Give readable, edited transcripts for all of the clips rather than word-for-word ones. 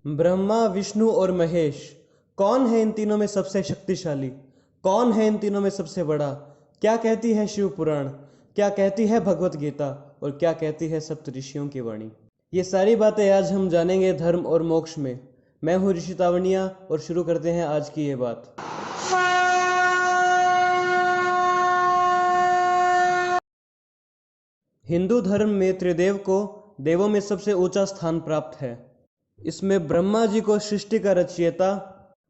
ब्रह्मा, विष्णु और महेश, कौन है इन तीनों में सबसे शक्तिशाली? कौन है इन तीनों में सबसे बड़ा? क्या कहती है शिव पुराण? क्या कहती है भगवत गीता? और क्या कहती है सप्त ऋषियों की वाणी? ये सारी बातें आज हम जानेंगे धर्म और मोक्ष में। मैं हूँ ऋषि तावनिया और शुरू करते हैं आज की ये बात। हिंदू धर्म में त्रिदेव को देवों में सबसे ऊंचा स्थान प्राप्त है। इसमें ब्रह्मा जी को सृष्टि का रचयिता,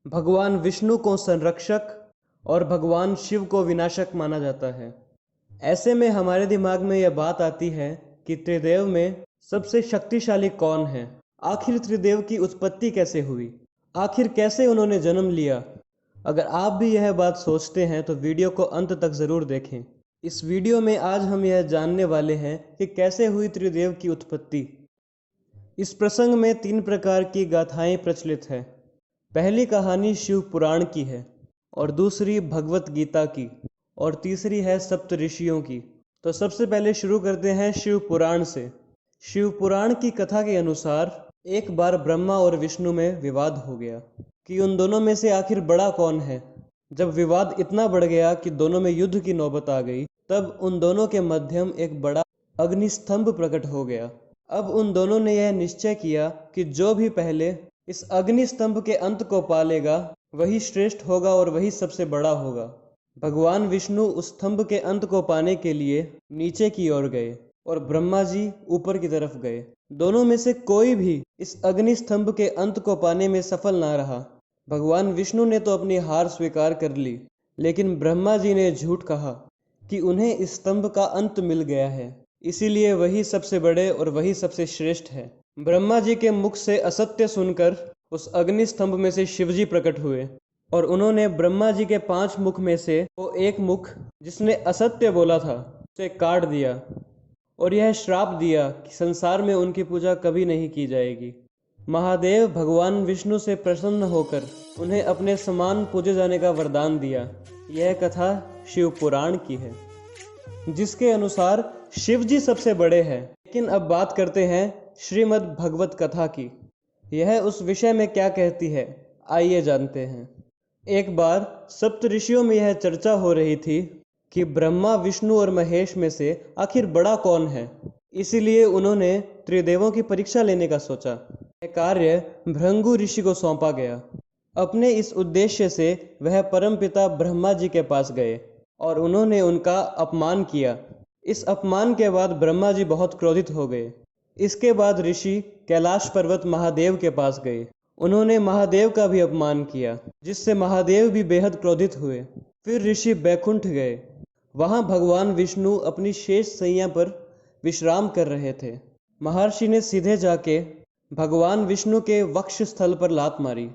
भगवान विष्णु को संरक्षक और भगवान शिव को विनाशक माना जाता है। ऐसे में हमारे दिमाग में यह बात आती है कि त्रिदेव में सबसे शक्तिशाली कौन है? आखिर त्रिदेव की उत्पत्ति कैसे हुई? आखिर कैसे उन्होंने जन्म लिया? अगर आप भी यह बात सोचते हैं तो वीडियो को अंत तक ज़रूर देखें। इस वीडियो में आज हम यह जानने वाले हैं कि कैसे हुई त्रिदेव की उत्पत्ति। इस प्रसंग में 3 प्रकार की गाथाएं प्रचलित है। पहली कहानी शिव पुराण की है, और दूसरी भगवत गीता की, और तीसरी है सप्त ऋषियों की। तो सबसे पहले शुरू करते हैं शिव पुराण से। शिव पुराण की कथा के अनुसार एक बार ब्रह्मा और विष्णु में विवाद हो गया कि उन दोनों में से आखिर बड़ा कौन है। जब विवाद इतना बढ़ गया कि दोनों में युद्ध की नौबत आ गई, तब उन दोनों के मध्यम एक बड़ा अग्निस्तंभ प्रकट हो गया। अब उन दोनों ने यह निश्चय किया कि जो भी पहले इस अग्निस्तंभ के अंत को पा लेगा वही श्रेष्ठ होगा और वही सबसे बड़ा होगा। भगवान विष्णु उस स्तंभ के अंत को पाने के लिए नीचे की ओर गए और ब्रह्मा जी ऊपर की तरफ गए। दोनों में से कोई भी इस अग्निस्तंभ के अंत को पाने में सफल ना रहा। भगवान विष्णु ने तो अपनी हार स्वीकार कर ली, लेकिन ब्रह्मा जी ने झूठ कहा कि उन्हें इस स्तंभ का अंत मिल गया है, इसीलिए वही सबसे बड़े और वही सबसे श्रेष्ठ है। ब्रह्मा जी के मुख से असत्य सुनकर उस अग्नि स्तंभ में से शिवजी प्रकट हुए और उन्होंने ब्रह्मा जी के 5 मुख में से वो एक मुख जिसने असत्य बोला था उसे काट दिया और यह श्राप दिया कि संसार में उनकी पूजा कभी नहीं की जाएगी। महादेव भगवान विष्णु से प्रसन्न होकर उन्हें अपने समान पूजे जाने का वरदान दिया। यह कथा शिव पुराण की है, जिसके अनुसार शिव जी सबसे बड़े हैं। लेकिन अब बात करते हैं श्रीमद् भगवत कथा की। यह उस विषय में क्या कहती है, आइए जानते हैं। एक बार सप्त ऋषियों में यह चर्चा हो रही थी कि ब्रह्मा, विष्णु और महेश में से आखिर बड़ा कौन है। इसीलिए उन्होंने त्रिदेवों की परीक्षा लेने का सोचा। यह कार्य भृंगु ऋषि को सौंपा गया। अपने इस उद्देश्य से वह परमपिता ब्रह्मा जी के पास गए और उन्होंने उनका अपमान किया। इस अपमान के बाद ब्रह्मा जी बहुत क्रोधित हो गए। इसके बाद ऋषि कैलाश पर्वत महादेव के पास गए। उन्होंने महादेव का भी अपमान किया, जिससे महादेव भी बेहद क्रोधित हुए। फिर ऋषि बैकुंठ गए। वहां भगवान विष्णु अपनी शेष सैया पर विश्राम कर रहे थे। महर्षि ने सीधे जाके भगवान विष्णु के वक्ष स्थल पर लात मारी।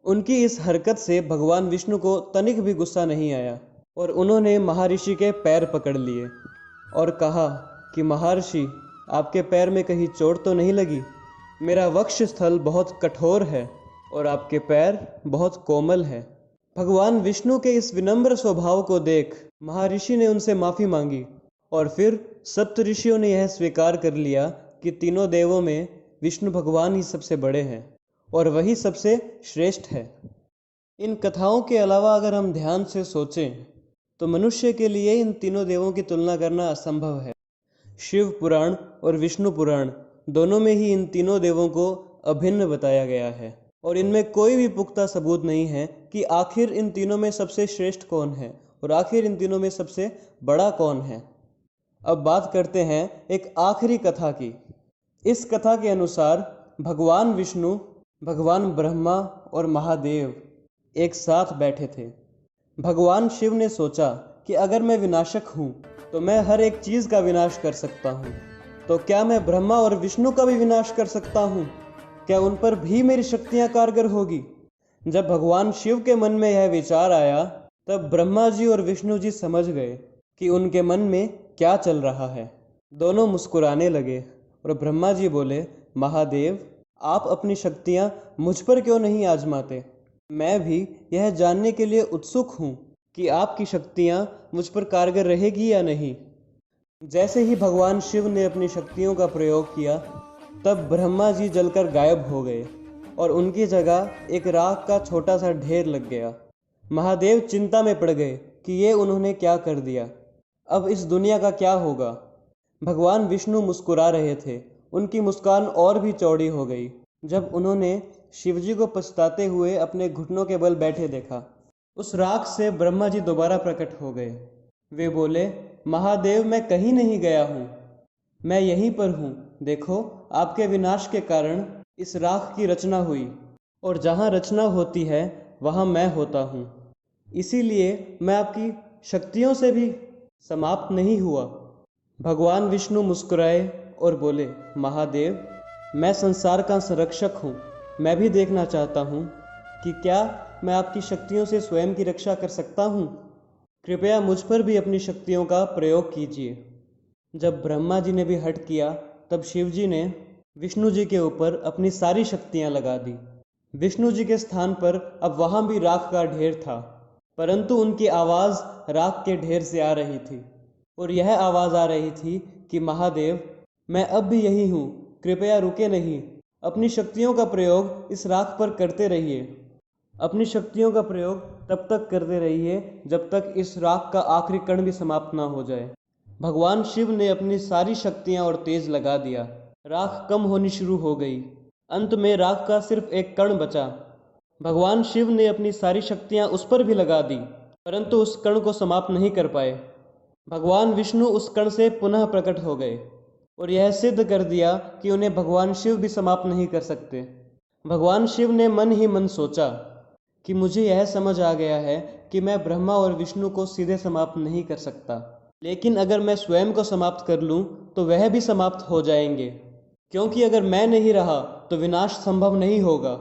उनकी इस हरकत से भगवान विष्णु को तनिक भी गुस्सा नहीं आया और उन्होंने महर्षि के पैर पकड़ लिए और कहा कि महर्षि, आपके पैर में कहीं चोट तो नहीं लगी? मेरा वक्ष स्थल बहुत कठोर है और आपके पैर बहुत कोमल है। भगवान विष्णु के इस विनम्र स्वभाव को देख महर्षि ने उनसे माफ़ी मांगी और फिर सप्त ऋषियों ने यह स्वीकार कर लिया कि तीनों देवों में विष्णु भगवान ही सबसे बड़े हैं और वही सबसे श्रेष्ठ है। इन कथाओं के अलावा अगर हम ध्यान से सोचें तो मनुष्य के लिए इन तीनों देवों की तुलना करना असंभव है। शिव पुराण और विष्णु पुराण दोनों में ही इन तीनों देवों को अभिन्न बताया गया है और इनमें कोई भी पुख्ता सबूत नहीं है कि आखिर इन तीनों में सबसे श्रेष्ठ कौन है और आखिर इन तीनों में सबसे बड़ा कौन है। अब बात करते हैं एक आखिरी कथा की। इस कथा के अनुसार भगवान विष्णु, भगवान ब्रह्मा और महादेव एक साथ बैठे थे। भगवान शिव ने सोचा कि अगर मैं विनाशक हूँ तो मैं हर एक चीज़ का विनाश कर सकता हूँ, तो क्या मैं ब्रह्मा और विष्णु का भी विनाश कर सकता हूँ? क्या उन पर भी मेरी शक्तियाँ कारगर होगी? जब भगवान शिव के मन में यह विचार आया तब ब्रह्मा जी और विष्णु जी समझ गए कि उनके मन में क्या चल रहा है। दोनों मुस्कुराने लगे और ब्रह्मा जी बोले, महादेव, आप अपनी शक्तियाँ मुझ पर क्यों नहीं आजमाते? मैं भी यह जानने के लिए उत्सुक हूँ कि आपकी शक्तियाँ मुझ पर कारगर रहेगी या नहीं। जैसे ही भगवान शिव ने अपनी शक्तियों का प्रयोग किया तब ब्रह्मा जी जलकर गायब हो गए और उनकी जगह एक राख का छोटा सा ढेर लग गया। महादेव चिंता में पड़ गए कि ये उन्होंने क्या कर दिया, अब इस दुनिया का क्या होगा। भगवान विष्णु मुस्कुरा रहे थे। उनकी मुस्कान और भी चौड़ी हो गई जब उन्होंने शिवजी को पछताते हुए अपने घुटनों के बल बैठे देखा। उस राख से ब्रह्मा जी दोबारा प्रकट हो गए। वे बोले, महादेव, मैं कहीं नहीं गया हूँ, मैं यहीं पर हूँ। देखो, आपके विनाश के कारण इस राख की रचना हुई, और जहाँ रचना होती है वहाँ मैं होता हूँ। इसीलिए मैं आपकी शक्तियों से भी समाप्त नहीं हुआ। भगवान विष्णु मुस्कुराए और बोले, महादेव, मैं संसार का संरक्षक हूँ। मैं भी देखना चाहता हूँ कि क्या मैं आपकी शक्तियों से स्वयं की रक्षा कर सकता हूँ। कृपया मुझ पर भी अपनी शक्तियों का प्रयोग कीजिए। जब ब्रह्मा जी ने भी हट किया, तब शिव जी ने विष्णु जी के ऊपर अपनी सारी शक्तियाँ लगा दी। विष्णु जी के स्थान पर अब वहाँ भी राख का ढेर था, परंतु उनकी आवाज़ राख के ढेर से आ रही थी, और यह आवाज़ आ रही थी कि महादेव, मैं अब भी यही हूँ, कृपया रुके नहीं। अपनी शक्तियों का प्रयोग इस राख पर करते रहिए। अपनी शक्तियों का प्रयोग तब तक करते रहिए जब तक इस राख का आखिरी कण भी समाप्त ना हो जाए। भगवान शिव ने अपनी सारी शक्तियाँ और तेज लगा दिया। राख कम होनी शुरू हो गई। अंत में राख का सिर्फ एक कण बचा। भगवान शिव ने अपनी सारी शक्तियाँ उस पर भी लगा दी, परंतु उस कण को समाप्त नहीं कर पाए। भगवान विष्णु उस कण से पुनः प्रकट हो गए और यह सिद्ध कर दिया कि उन्हें भगवान शिव भी समाप्त नहीं कर सकते। भगवान शिव ने मन ही मन सोचा कि मुझे यह समझ आ गया है कि मैं ब्रह्मा और विष्णु को सीधे समाप्त नहीं कर सकता, लेकिन अगर मैं स्वयं को समाप्त कर लूँ तो वह भी समाप्त हो जाएंगे, क्योंकि अगर मैं नहीं रहा तो विनाश संभव नहीं होगा,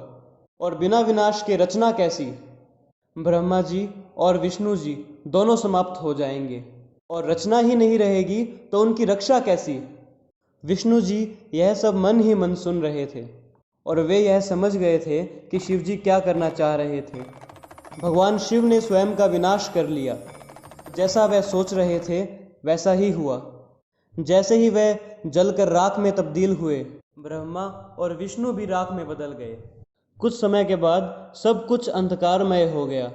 और बिना विनाश के रचना कैसी। ब्रह्मा जी और विष्णु जी दोनों समाप्त हो जाएंगे, और रचना ही नहीं रहेगी तो उनकी रक्षा कैसी। विष्णु जी यह सब मन ही मन सुन रहे थे, और वे यह समझ गए थे कि शिव जी क्या करना चाह रहे थे। भगवान शिव ने स्वयं का विनाश कर लिया। जैसा वह सोच रहे थे वैसा ही हुआ। जैसे ही वह जलकर राख में तब्दील हुए, ब्रह्मा और विष्णु भी राख में बदल गए। कुछ समय के बाद सब कुछ अंधकारमय हो गया।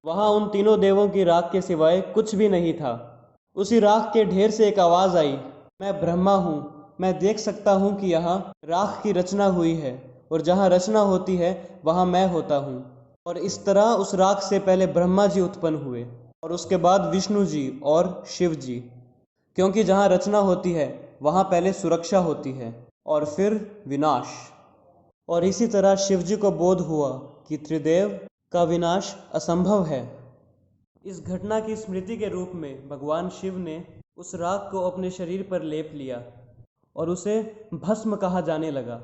वहाँ उन तीनों देवों की राख के सिवाय कुछ भी नहीं था। उसी राख के ढेर से एक आवाज़ आई, मैं ब्रह्मा हूँ, मैं देख सकता हूँ कि यहाँ राख की रचना हुई है, और जहाँ रचना होती है वहाँ मैं होता हूँ। और इस तरह उस राख से पहले ब्रह्मा जी उत्पन्न हुए, और उसके बाद विष्णु जी और शिव जी, क्योंकि जहाँ रचना होती है वहाँ पहले सुरक्षा होती है और फिर विनाश। और इसी तरह शिव जी को बोध हुआ कि त्रिदेव का विनाश असंभव है। इस घटना की स्मृति के रूप में भगवान शिव ने उस राख को अपने शरीर पर लेप लिया और उसे भस्म कहा जाने लगा।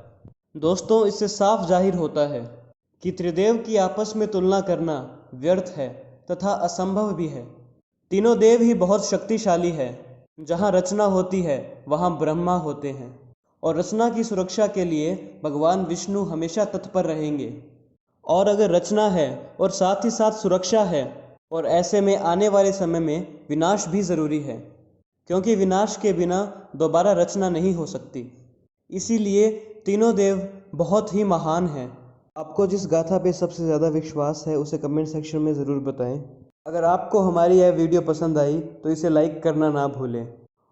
दोस्तों, इससे साफ जाहिर होता है कि त्रिदेव की आपस में तुलना करना व्यर्थ है तथा असंभव भी है। तीनों देव ही बहुत शक्तिशाली है। जहाँ रचना होती है वहाँ ब्रह्मा होते हैं, और रचना की सुरक्षा के लिए भगवान विष्णु हमेशा तत्पर रहेंगे। और अगर रचना है और साथ ही साथ सुरक्षा है, और ऐसे में आने वाले समय में विनाश भी ज़रूरी है, क्योंकि विनाश के बिना दोबारा रचना नहीं हो सकती। इसीलिए तीनों देव बहुत ही महान हैं। आपको जिस गाथा पे सबसे ज़्यादा विश्वास है उसे कमेंट सेक्शन में ज़रूर बताएं। अगर आपको हमारी यह वीडियो पसंद आई तो इसे लाइक करना ना भूलें,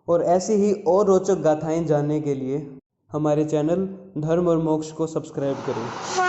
और ऐसी ही और रोचक गाथाएं जानने के लिए हमारे चैनल धर्म और मोक्ष को सब्सक्राइब करें।